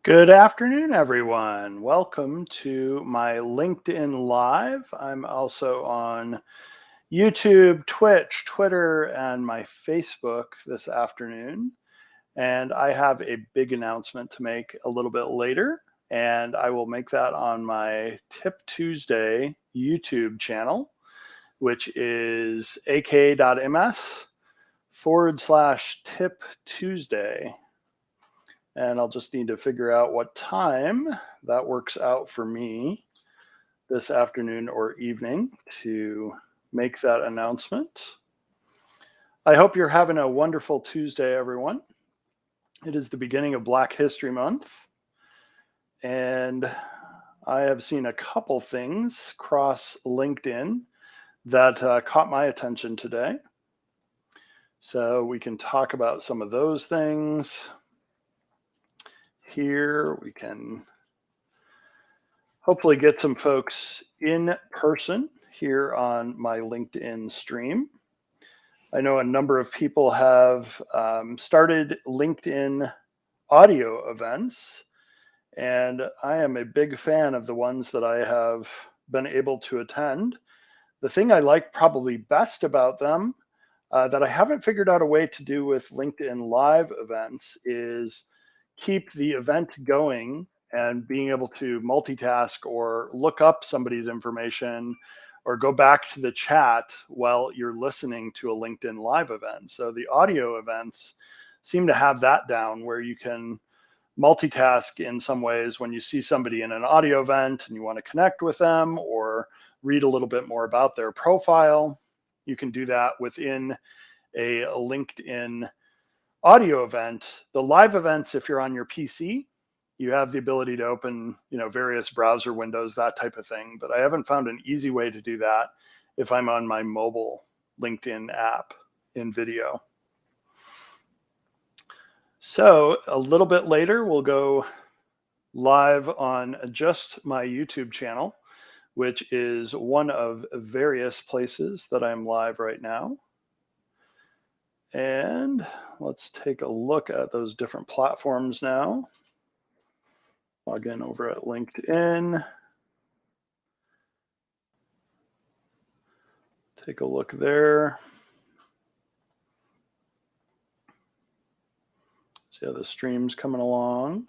Good afternoon, everyone. Welcome to my LinkedIn Live. I'm also on YouTube, Twitch, Twitter, and my Facebook this afternoon. And I have a big announcement to make a little bit later, and I will make that on my Tip Tuesday YouTube channel, which is ak.ms/Tip Tuesday. And I'll just need to figure out what time that works out for me this afternoon or evening to make that announcement. I hope you're having a wonderful Tuesday, everyone. It is the beginning of Black History Month, and I have seen a couple things cross LinkedIn that caught my attention today. So we can talk about some of those things. Here we can hopefully get some folks in person here on my LinkedIn stream. I know a number of people have started LinkedIn audio events, and I am a big fan of the ones that I have been able to attend. The thing I like probably best about them that I haven't figured out a way to do with LinkedIn Live events is keep the event going and being able to multitask or look up somebody's information or go back to the chat while you're listening to a LinkedIn Live event. So the audio events seem to have that down where you can multitask in some ways when you see somebody in an audio event and you want to connect with them or read a little bit more about their profile. You can do that within a LinkedIn audio event. The live events, if you're on your PC, you have the ability to open, various browser windows, that type of thing. But I haven't found an easy way to do that if I'm on my mobile LinkedIn app in video. So a little bit later, we'll go live on just my YouTube channel, which is one of various places that I'm live right now. And let's take a look at those different platforms now. Log in over at LinkedIn. Take a look there. See how the stream's coming along.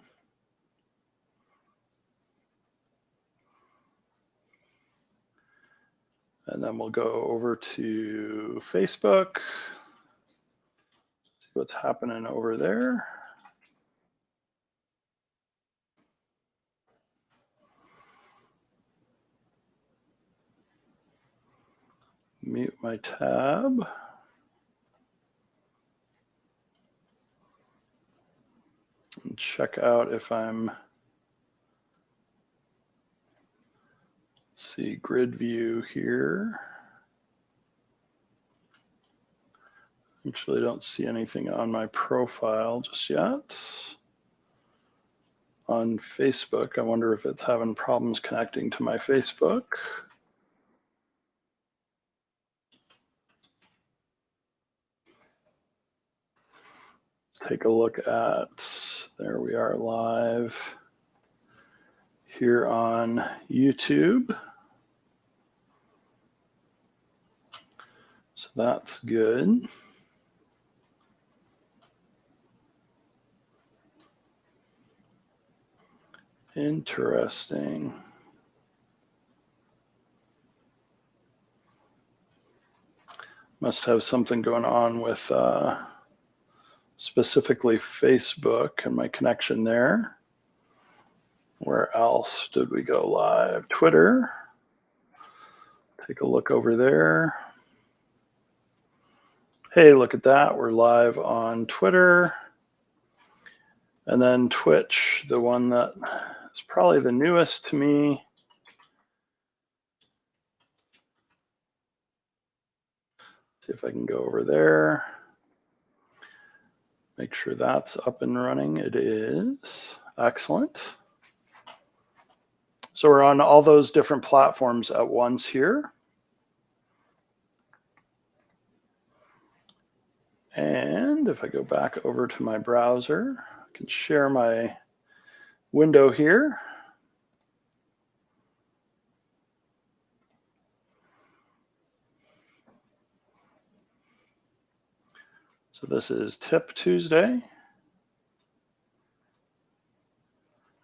And then we'll go over to Facebook. See what's happening over there. Mute my tab. And check out if I'm, see grid view here. Actually, don't see anything on my profile just yet. On Facebook, I wonder if it's having problems connecting to my Facebook. Take a look at, there we are live here on YouTube. So that's good. Interesting. Must have something going on with specifically Facebook and my connection there. Where else did we go live? Twitter. Take a look over there. Hey, look at that. We're live on Twitter. And then Twitch, the one that is probably the newest to me. See if I can go over there. Make sure that's up and running. It is. Excellent. So we're on all those different platforms at once here. And if I go back over to my browser, I can share my window here. So this is Tip Tuesday.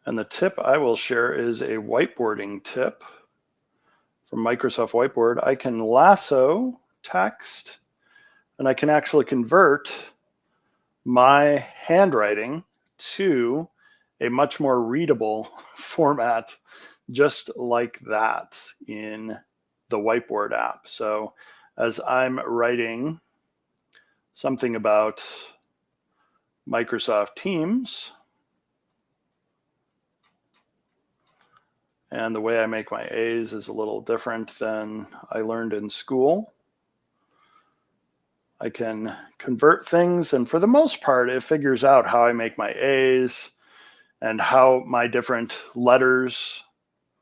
And the tip I will share is a whiteboarding tip from Microsoft Whiteboard. I can lasso text, and I can actually convert my handwriting to a much more readable format, just like that in the Whiteboard app. So as I'm writing something about Microsoft Teams, and the way I make my A's is a little different than I learned in school. I can convert things, and for the most part, it figures out how I make my A's and how my different letters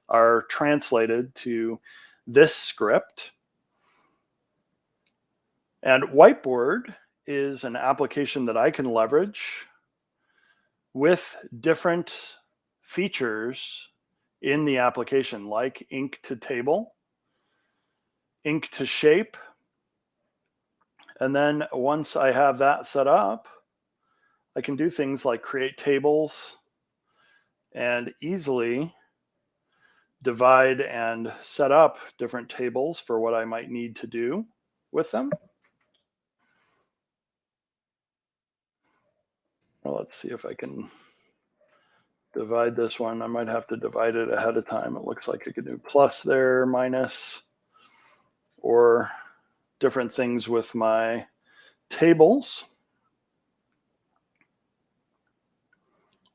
are translated to this script. And Whiteboard is an application that I can leverage with different features in the application, like ink to table, ink to shape. And then once I have that set up, I can do things like create tables and easily divide and set up different tables for what I might need to do with them. Well, let's see if I can divide this one. I might have to divide it ahead of time. It looks like I could do plus there, minus, or different things with my tables.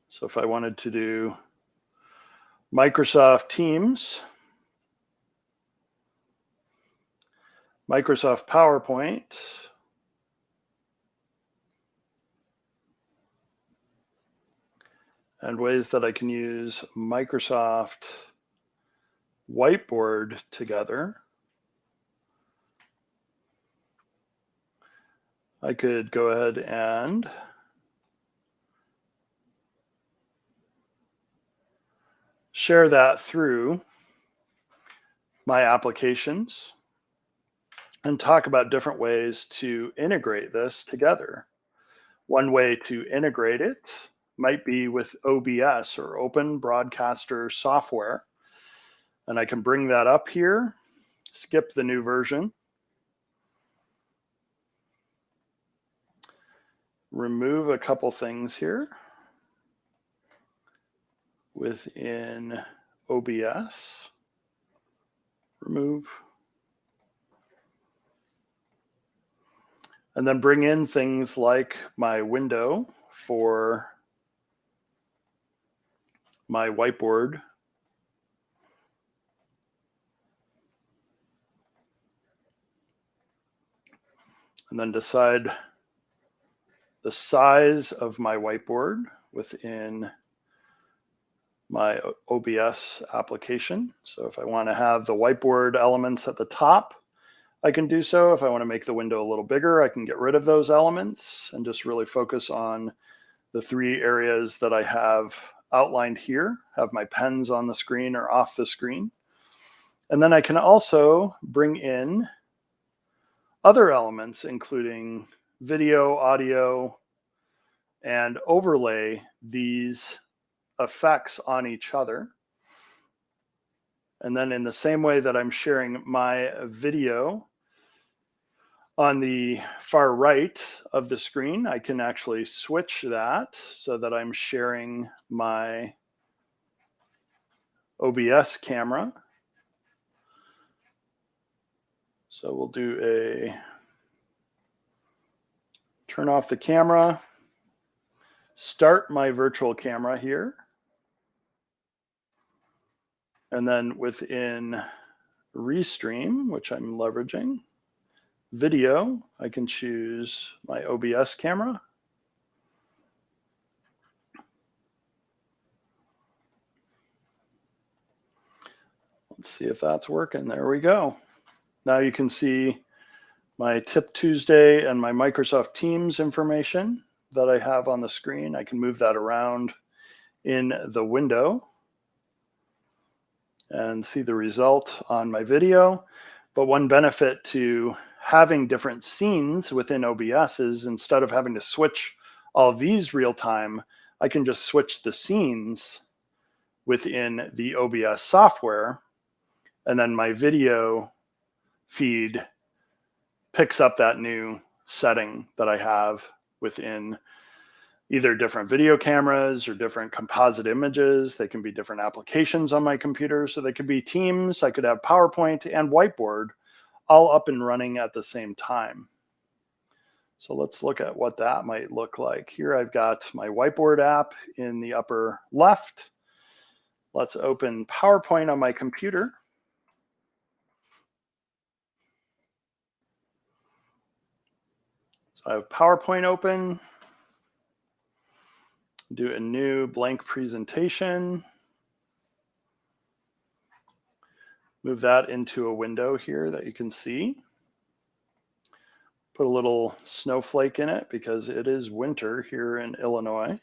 So if I wanted to do Microsoft Teams, Microsoft PowerPoint, and ways that I can use Microsoft Whiteboard together, I could go ahead and share that through my applications and talk about different ways to integrate this together. One way to integrate it might be with OBS, or Open Broadcaster Software. And I can bring that up here, skip the new version, remove a couple things here within OBS, remove, and then bring in things like my window for my whiteboard. And then decide the size of my whiteboard within my OBS application. So if I want to have the whiteboard elements at the top, I can do so. If I want to make the window a little bigger, I can get rid of those elements and just really focus on the three areas that I have outlined here, have my pens on the screen or off the screen. And then I can also bring in other elements, including video, audio, and overlay these effects on each other. And then in the same way that I'm sharing my video on the far right of the screen, I can actually switch that so that I'm sharing my OBS camera. So we'll do a turn off the camera, start my virtual camera here. And then within Restream, which I'm leveraging, video, I can choose my OBS camera. Let's see if that's working. There we go. Now you can see my Tip Tuesday and my Microsoft Teams information that I have on the screen. I can move that around in the window and see the result on my video. But one benefit to having different scenes within OBS is instead of having to switch all of these real time, I can just switch the scenes within the OBS software, and then my video feed picks up that new setting that I have within either different video cameras or different composite images. They can be different applications on my computer. So they could be Teams, I could have PowerPoint and Whiteboard all up and running at the same time. So let's look at what that might look like. Here I've got my Whiteboard app in the upper left. Let's open PowerPoint on my computer. So I have PowerPoint open. Do a new blank presentation. Move that into a window here that you can see. Put a little snowflake in it because it is winter here in Illinois.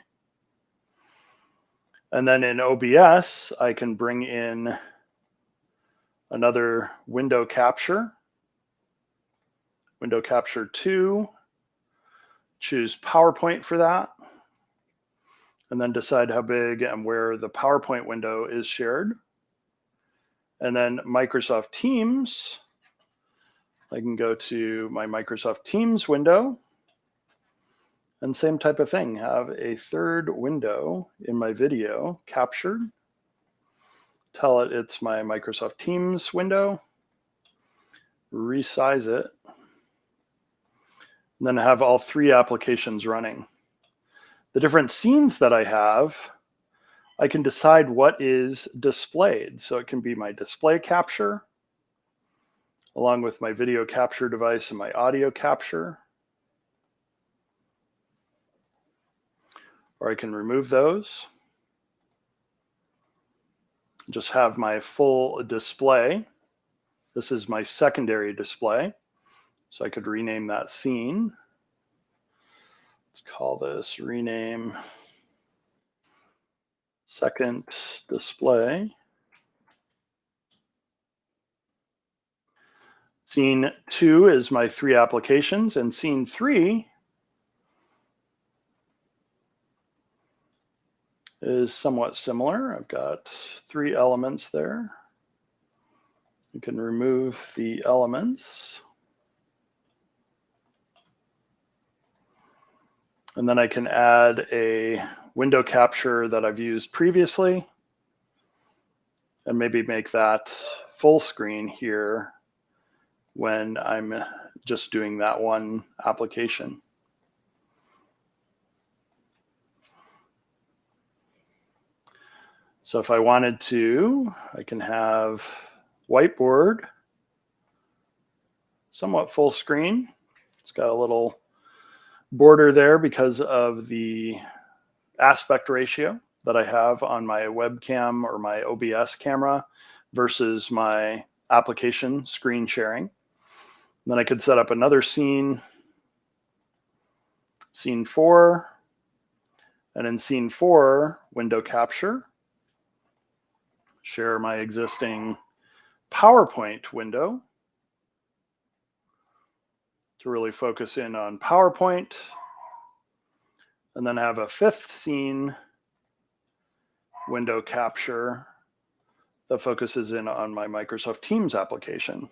And then in OBS, I can bring in another window capture. Window capture 2. Choose PowerPoint for that. And then decide how big and where the PowerPoint window is shared. And then Microsoft Teams, I can go to my Microsoft Teams window, and same type of thing, have a third window in my video captured. Tell it it's my Microsoft Teams window, resize it, and then have all 3 applications running. The different scenes that I have, I can decide what is displayed. So it can be my display capture, along with my video capture device and my audio capture. Or I can remove those. Just have my full display. This is my secondary display. So I could rename that scene. Let's call this rename second display. Scene 2 is my 3 applications, and scene 3 is somewhat similar. I've got 3 elements there. You can remove the elements. And then I can add a window capture that I've used previously and maybe make that full screen here when I'm just doing that one application. So if I wanted to, I can have Whiteboard somewhat full screen. It's got a little border there because of the aspect ratio that I have on my webcam or my OBS camera versus my application screen sharing. And then I could set up another scene, scene 4, and in scene 4, window capture, share my existing PowerPoint window to really focus in on PowerPoint, and then have a 5th scene window capture that focuses in on my Microsoft Teams application.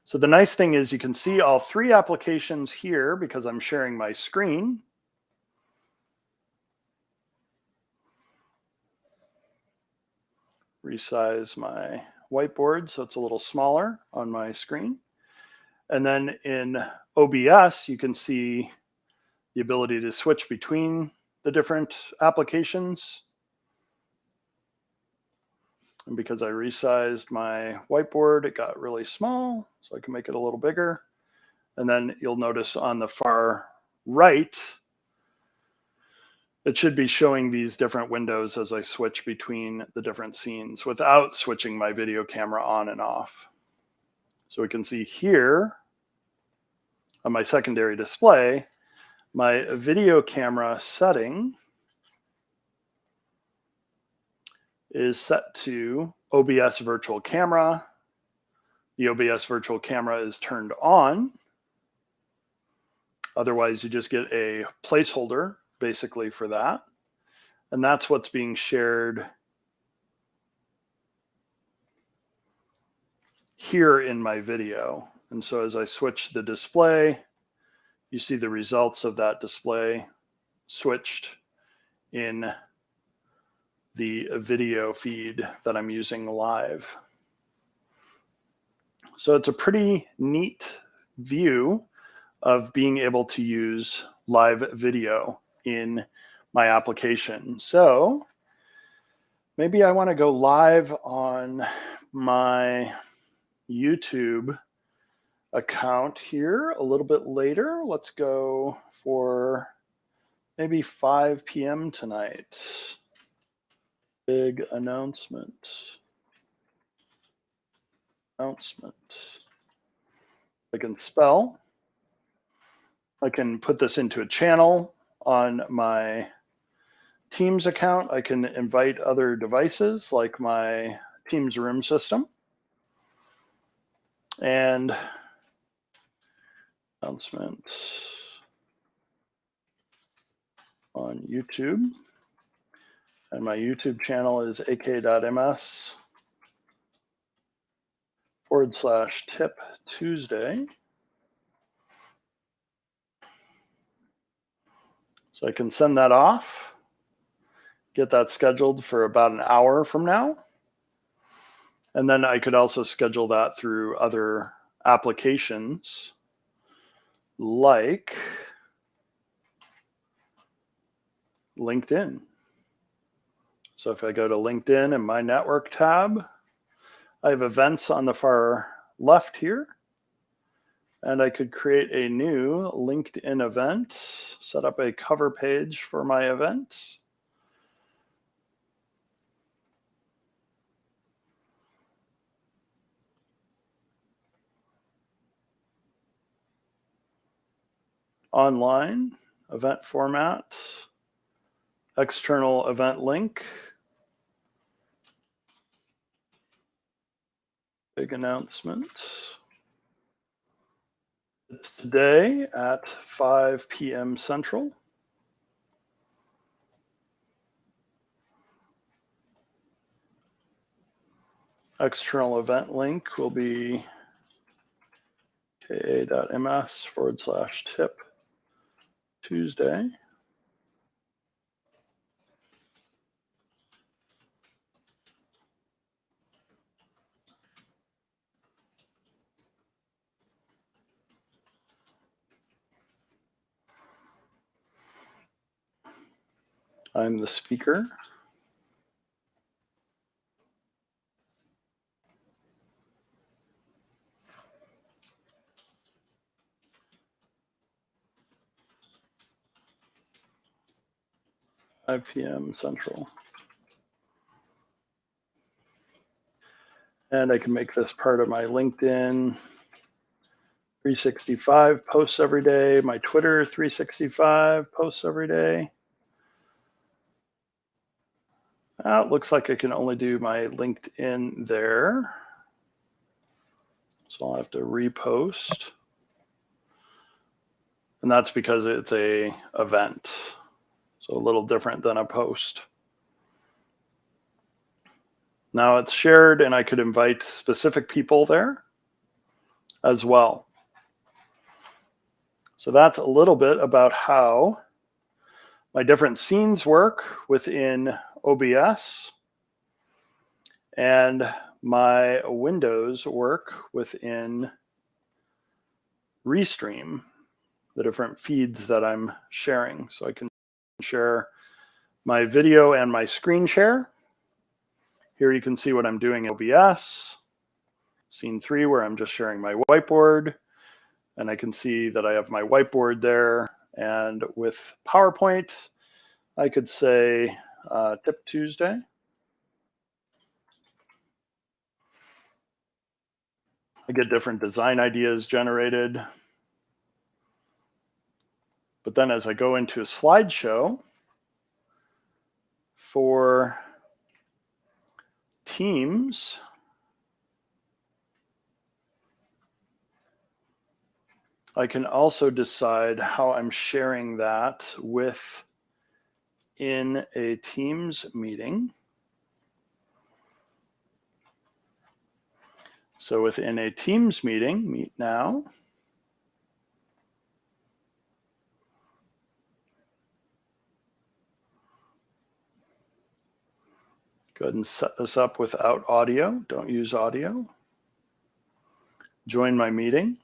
So the nice thing is you can see all 3 applications here because I'm sharing my screen. Resize my whiteboard so it's a little smaller on my screen. And then in OBS, you can see the ability to switch between the different applications. And because I resized my whiteboard, it got really small, so I can make it a little bigger. And then you'll notice on the far right, it should be showing these different windows as I switch between the different scenes without switching my video camera on and off. So we can see here on my secondary display, my video camera setting is set to OBS virtual camera. The OBS virtual camera is turned on. Otherwise, you just get a placeholder basically for that. And that's what's being shared here in my video. And so as I switch the display, you see the results of that display switched in the video feed that I'm using live. So it's a pretty neat view of being able to use live video in my application. So maybe I want to go live on my YouTube account here a little bit later. Let's go for maybe 5 p.m. tonight. Big announcement. I can spell. I can put this into a channel on my Teams account. I can invite other devices like my Teams room system. And announcement on YouTube. And my YouTube channel is ak.ms/Tip Tuesday. So I can send that off, get that scheduled for about an hour from now. And then I could also schedule that through other applications like LinkedIn. So if I go to LinkedIn and my network tab, I have events on the far left here. And I could create a new LinkedIn event, set up a cover page for my event. Online, event format, external event link. Big announcement. It's today at 5 p.m. Central. External event link will be ka.ms/Tip Tuesday. I'm the speaker. .5 p.m. Central. And I can make this part of my LinkedIn 365 posts every day, my Twitter 365 posts every day. It looks like I can only do my LinkedIn there. So I'll have to repost. And that's because it's a event. So a little different than a post. Now it's shared and I could invite specific people there as well. So that's a little bit about how my different scenes work within OBS and my windows work within Restream, the different feeds that I'm sharing. So I can share my video and my screen share. Here you can see what I'm doing in OBS. Scene 3 where I'm just sharing my whiteboard. And I can see that I have my whiteboard there. And with PowerPoint, I could say Tip Tuesday. I get different design ideas generated. But then as I go into a slideshow for Teams, I can also decide how I'm sharing that in a Teams meeting. So within a Teams meeting, Meet Now, go ahead and set this up without audio. Don't use audio. Join my meeting.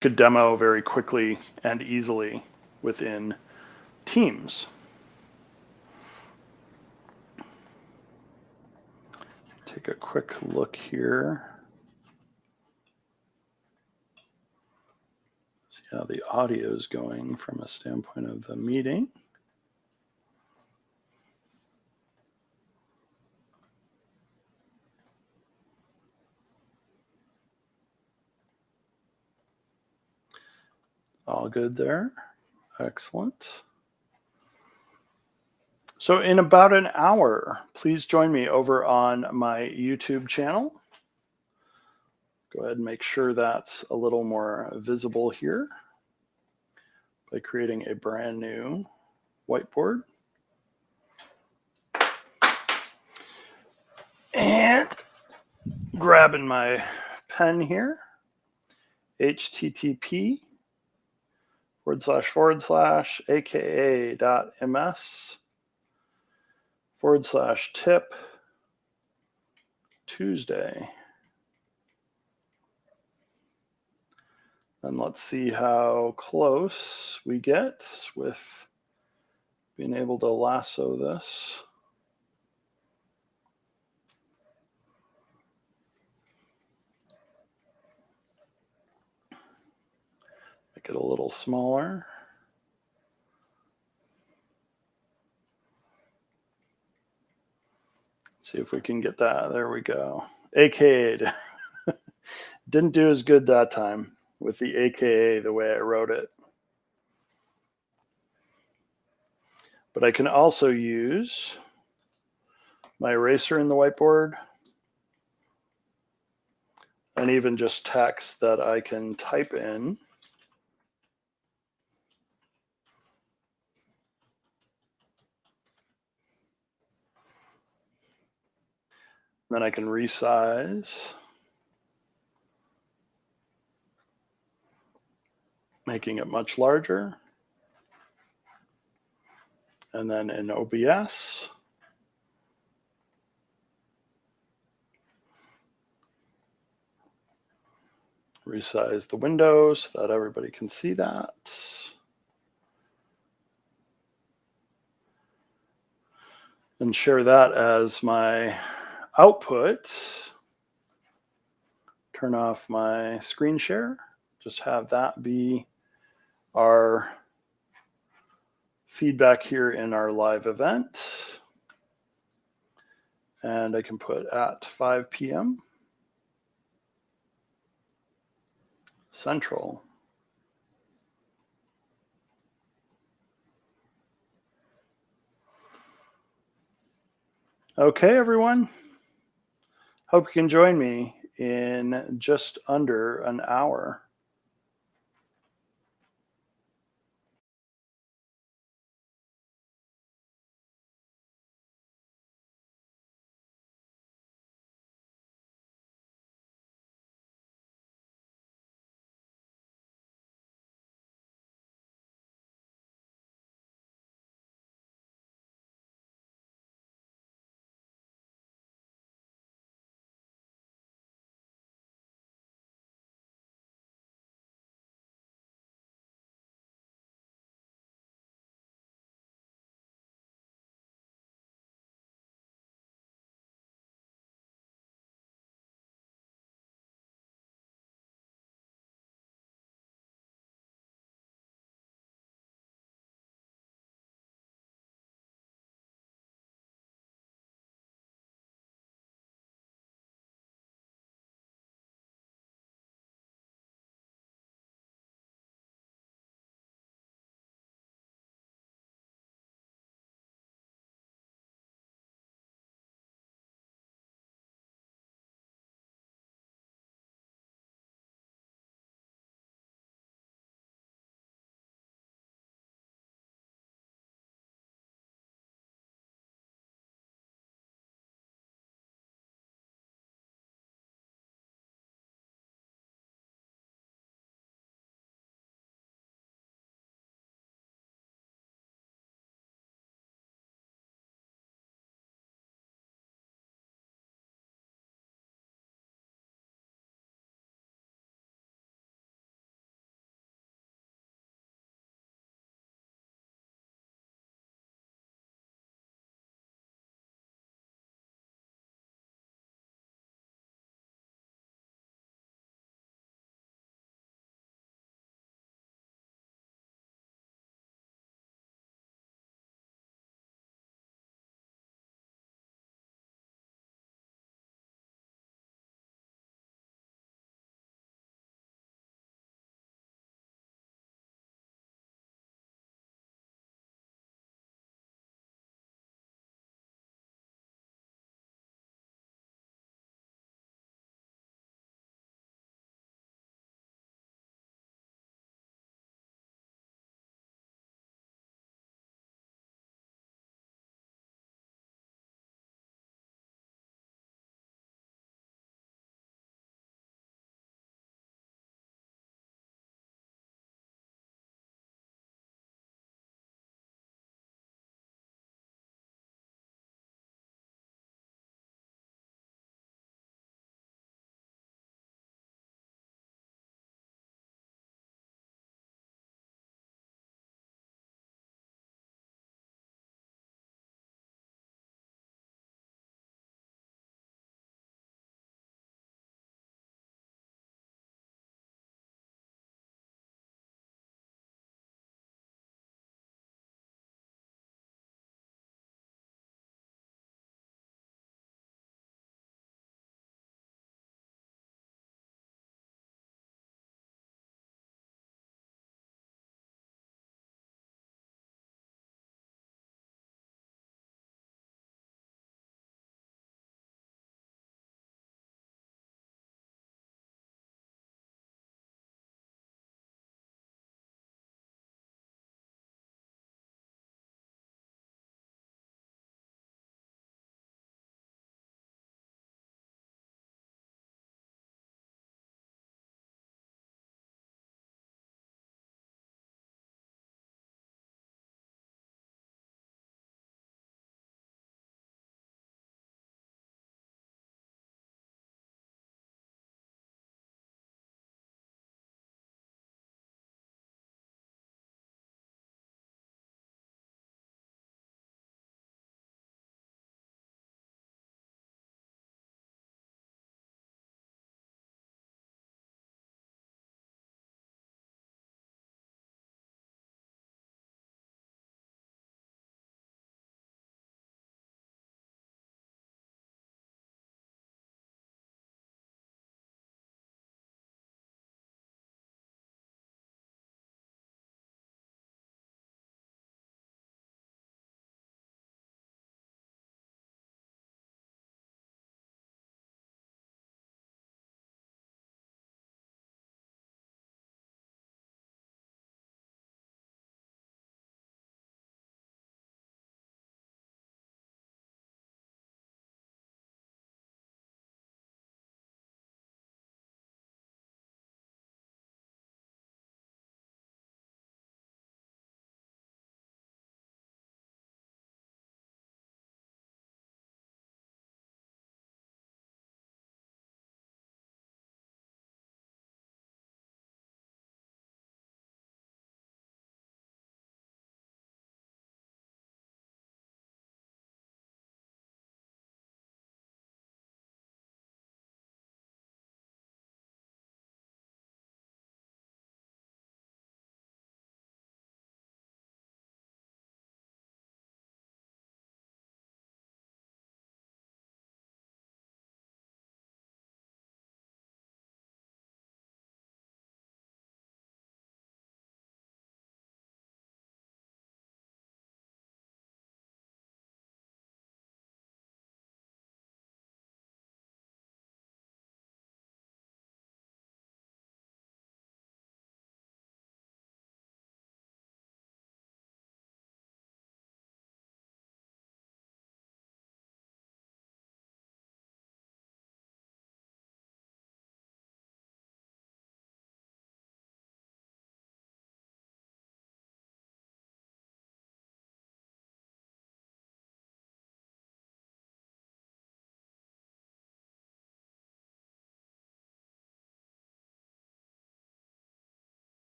Could demo very quickly and easily within Teams. Take a quick look here. See how the audio is going from a standpoint of the meeting. All good there. Excellent. So in about an hour, please join me over on my YouTube channel. Go ahead and make sure that's a little more visible here by creating a brand new whiteboard. And grabbing my pen here, http://aka.ms/tip Tuesday. And let's see how close we get with being able to lasso this. Make it a little smaller. See if we can get that. There we go. AKA'd. Didn't do as good that time with the AKA the way I wrote it. But I can also use my eraser in the whiteboard and even just text that I can type in. Then I can resize, making it much larger. And then in OBS, resize the window so that everybody can see that. And share that as my output. Turn off my screen share. Just have that be our feedback here in our live event. And I can put at 5 p.m. Central. Okay, everyone. Hope you can join me in just under an hour.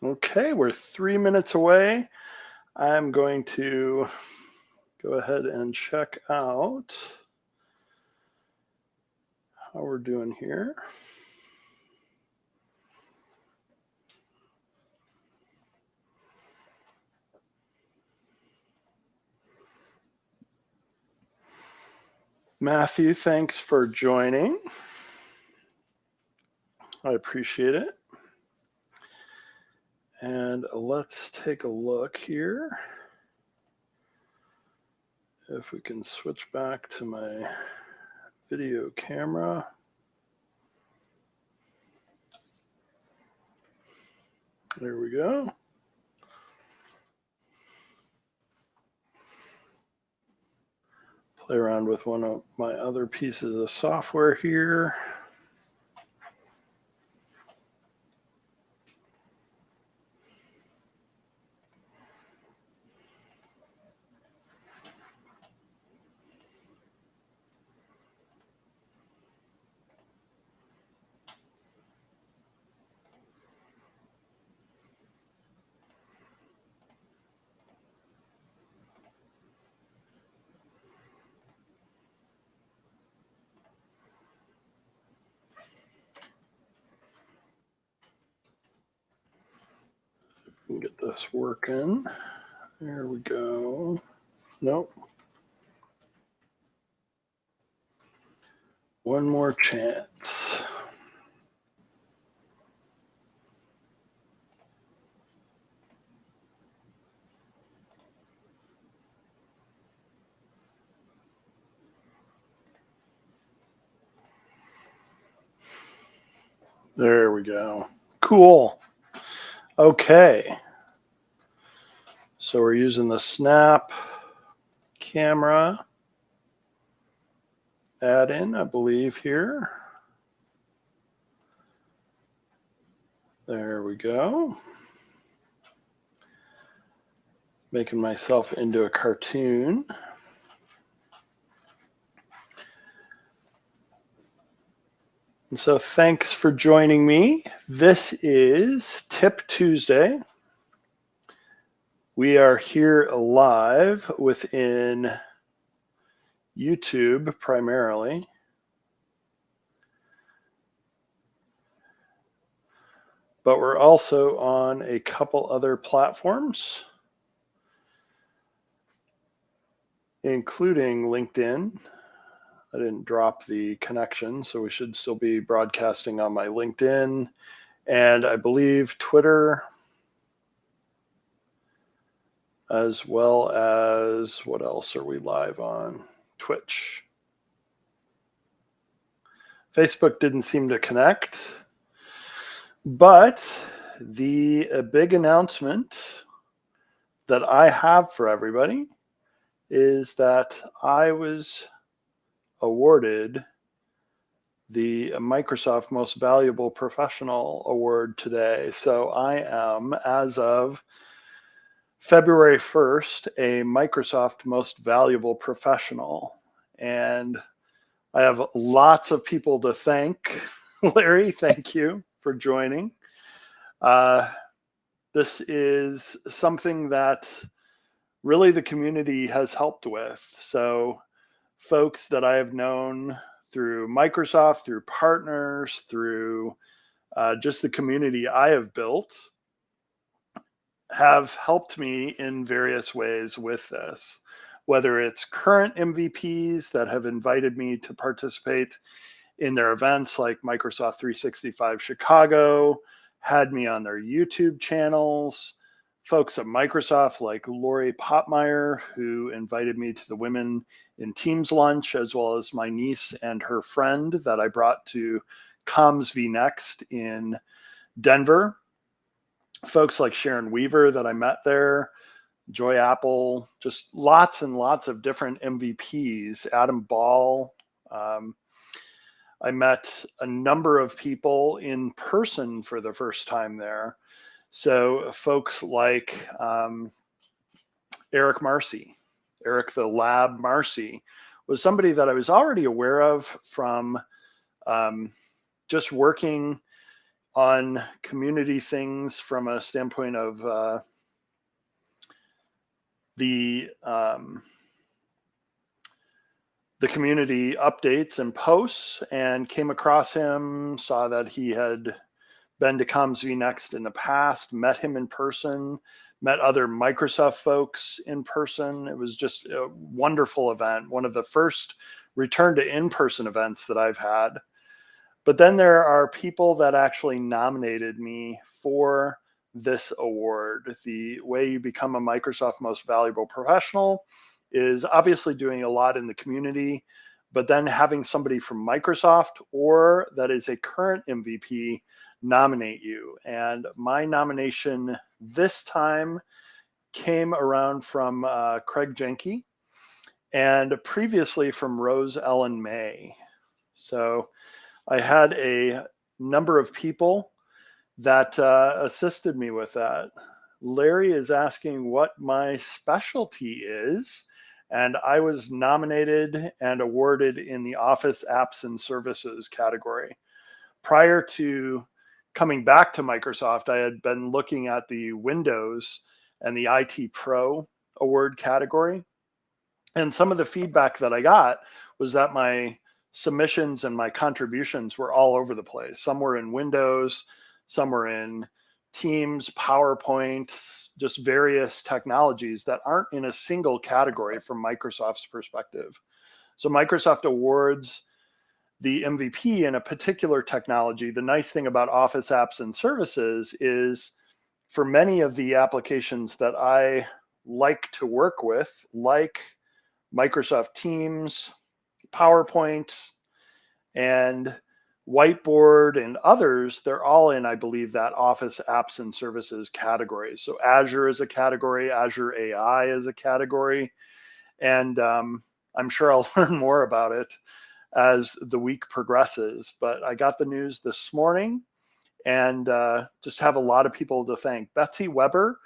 Okay, we're 3 minutes away. I'm going to go ahead and check out how we're doing here. Matthew, thanks for joining. I appreciate it. And let's take a look here. If we can switch back to my video camera. There we go. Play around with one of my other pieces of software here. Get this working. There we go. Nope. One more chance. There we go. Cool. Okay. So we're using the Snap camera add-in, I believe, here. There we go. Making myself into a cartoon. And so thanks for joining me. This is Tip Tuesday. We are here live within YouTube primarily. But we're also on a couple other platforms, including LinkedIn. I didn't drop the connection, so we should still be broadcasting on my LinkedIn, and I believe Twitter, as well as, what else are we live on? Twitch. Facebook didn't seem to connect, but the big announcement that I have for everybody is that I was awarded the Microsoft Most Valuable Professional Award today. So I am, as of February 1st, a Microsoft Most Valuable Professional. And I have lots of people to thank. Larry, thank you for joining. This is something that really the community has helped with. So folks that I have known through Microsoft, through partners, through just the community I have built, have helped me in various ways with this, whether it's current MVPs that have invited me to participate in their events like Microsoft 365 Chicago, had me on their YouTube channels, folks at Microsoft like Lori Popmeyer, who invited me to the Women in Teams lunch, as well as my niece and her friend that I brought to Comms V Next in Denver. Folks like Sharon Weaver that I met there, Joy Apple, just lots and lots of different MVPs, Adam Ball. I met a number of people in person for the first time there. So folks like Eric Marcy, Eric the Lab Marcy, was somebody that I was already aware of from just working on community things from a standpoint of the community updates and posts, and came across him, saw that he had been to Comms Next in the past, met him in person, met other Microsoft folks in person. It was just a wonderful event, one of the first return to in-person events that I've had. But then there are people that actually nominated me for this award. The way you become a Microsoft Most Valuable Professional is obviously doing a lot in the community, but then having somebody from Microsoft or that is a current MVP nominate you. And my nomination this time came around from Craig Jenke, and previously from Rose Ellen May. So I had a number of people that assisted me with that. Larry is asking what my specialty is, and I was nominated and awarded in the Office Apps and Services category. Prior to coming back to Microsoft, I had been looking at the Windows and the IT Pro award category. And some of the feedback that I got was that my submissions and my contributions were all over the place. Some were in Windows, some were in Teams, PowerPoint, just various technologies that aren't in a single category from Microsoft's perspective. So Microsoft awards the MVP in a particular technology. The nice thing about Office Apps and Services is for many of the applications that I like to work with, like Microsoft Teams, PowerPoint, and Whiteboard and others, they're all in, I believe, that Office Apps and Services category. So Azure is a category, Azure AI is a category, and I'm sure I'll learn more about it as the week progresses. But I got the news this morning and just have a lot of people to thank. Betsy Weber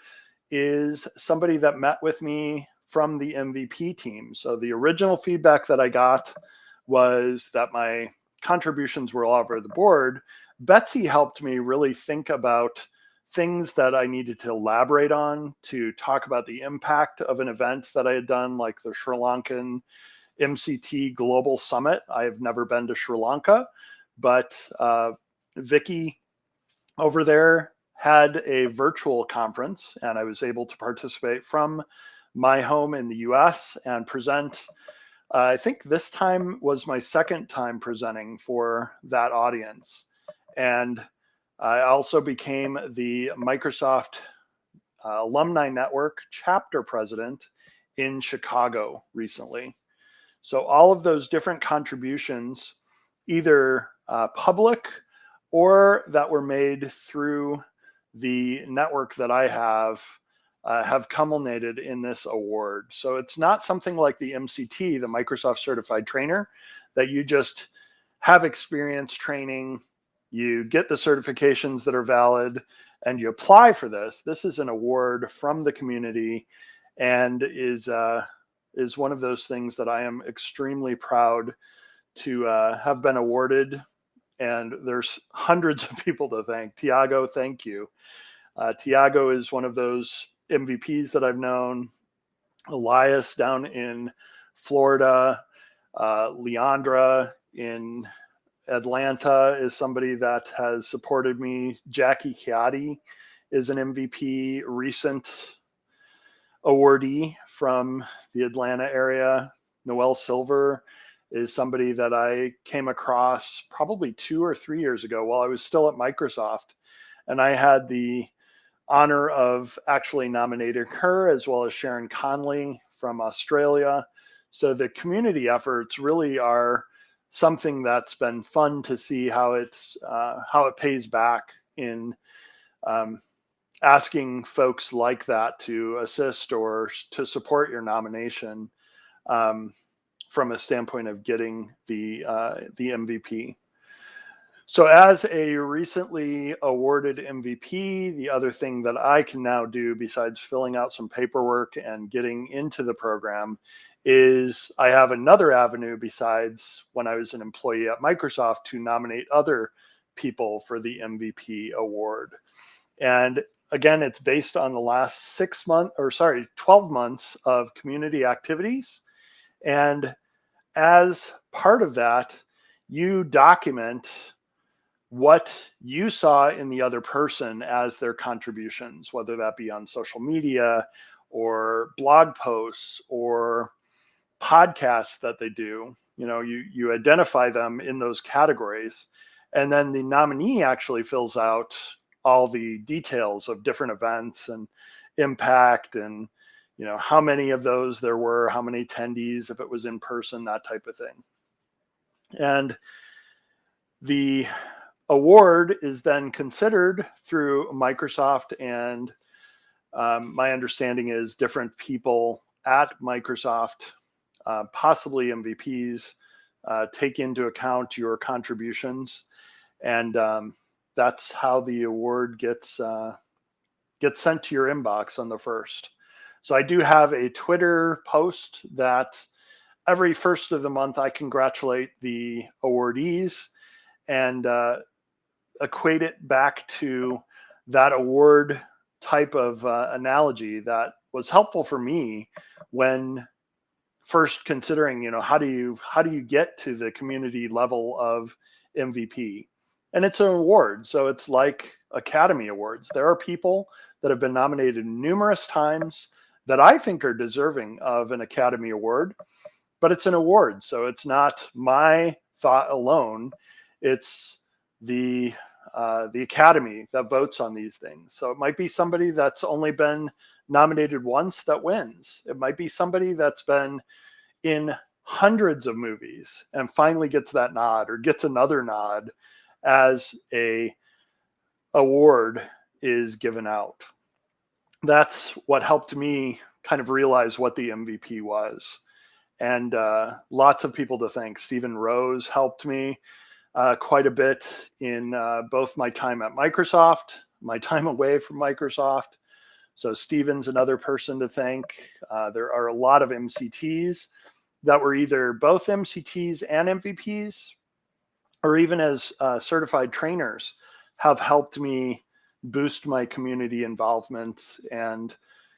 is somebody that met with me from the MVP team. So the original feedback that I got was that my contributions were all over the board. Betsy helped me really think about things that I needed to elaborate on, to talk about the impact of an event that I had done, like the Sri Lankan MCT Global Summit. I have never been to Sri Lanka, but Vicky over there had a virtual conference, and I was able to participate from my home in the US and present. I think this time was my second time presenting for that audience. And I also became the Microsoft Alumni Network chapter president in Chicago recently. So all of those different contributions, either public or that were made through the network that I have culminated in this award. So it's not something like the MCT, the Microsoft Certified Trainer, that you just have experience training, you get the certifications that are valid, and you apply for this. This is an award from the community and is one of those things that I am extremely proud to have been awarded. And there's hundreds of people to thank. Tiago, thank you. Tiago is one of those MVPs that I've known. Elias down in Florida, Leandra in Atlanta is somebody that has supported me. Jackie Chiatti is an MVP, recent awardee from the Atlanta area. Noel Silver is somebody that I came across probably 2 or 3 years ago while I was still at Microsoft. And I had the honor of actually nominating her, as well as Sharon Conley from Australia. So the community efforts really are something that's been fun to see how it pays back in asking folks like that to assist or to support your nomination from a standpoint of getting the MVP. So as a recently awarded MVP, the other thing that I can now do besides filling out some paperwork and getting into the program is I have another avenue besides when I was an employee at Microsoft to nominate other people for the MVP award. And again, it's based on the last 12 months of community activities. And as part of that, you document what you saw in the other person as their contributions, whether that be on social media or blog posts or podcasts that they do. You identify them in those categories, and then the nominee actually fills out all the details of different events and impact, and how many of those there were, how many attendees, if it was in person, that type of thing. And the award is then considered through Microsoft, and my understanding is different people at Microsoft, possibly MVPs, take into account your contributions, and that's how the award gets sent to your inbox on the 1st. So I do have a Twitter post that every 1st of the month I congratulate the awardees and equate it back to that award type of analogy that was helpful for me when first considering, how do you get to the community level of MVP? And it's an award, so it's like Academy Awards. There are people that have been nominated numerous times that I think are deserving of an Academy Award, but it's an award, so it's not my thought alone. It's the Academy that votes on these things. So it might be somebody that's only been nominated once that wins. It might be somebody that's been in hundreds of movies and finally gets that nod or gets another nod as a award is given out. That's what helped me kind of realize what the MVP was. And lots of people to thank. Stephen Rose helped me quite a bit in both my time at Microsoft, my time away from Microsoft. So Stephen's another person to thank. There are a lot of MCTs that were either both MCTs and MVPs, or even as certified trainers, have helped me boost my community involvement and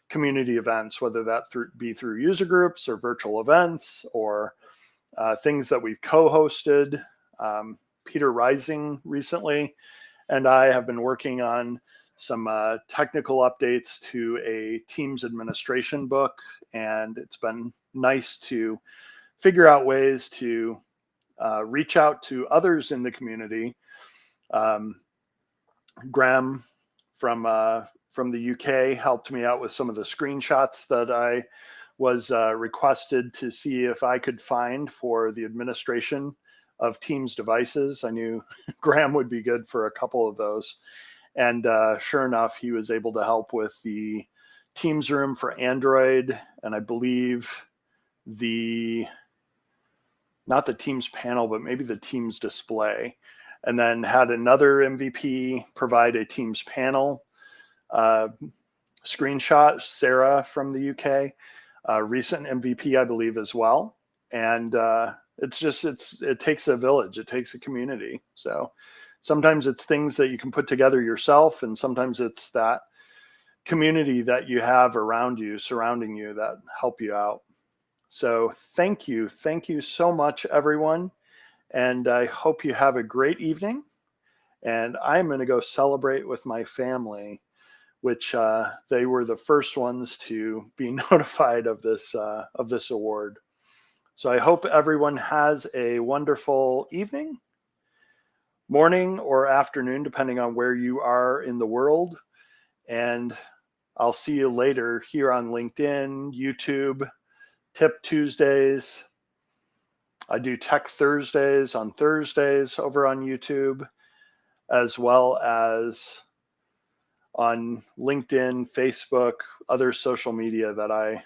community events, whether that be through user groups or virtual events or things that we've co-hosted. Peter Rising recently and I have been working on some technical updates to a Teams administration book, and it's been nice to figure out ways to reach out to others in the community. Graham from the UK helped me out with some of the screenshots that I was requested to see if I could find for the administration of Teams devices. I knew Graham would be good for a couple of those. And sure enough, he was able to help with the Teams room for Android, and I believe not the Teams panel, but maybe the Teams display. And then had another MVP provide a Teams panel screenshot, Sarah from the UK, recent MVP, I believe, as well. And it takes a village, it takes a community. So sometimes it's things that you can put together yourself, and sometimes it's that community that you have around you, surrounding you, that help you out. So thank you so much, everyone. And I hope you have a great evening. And I'm going to go celebrate with my family, which they were the first ones to be notified of this award. So I hope everyone has a wonderful evening, morning, or afternoon, depending on where you are in the world. And I'll see you later here on LinkedIn, YouTube, Tip Tuesdays. I do Tech Thursdays on Thursdays over on YouTube, as well as on LinkedIn, Facebook, other social media that I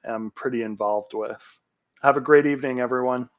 am pretty involved with. Have a great evening, everyone.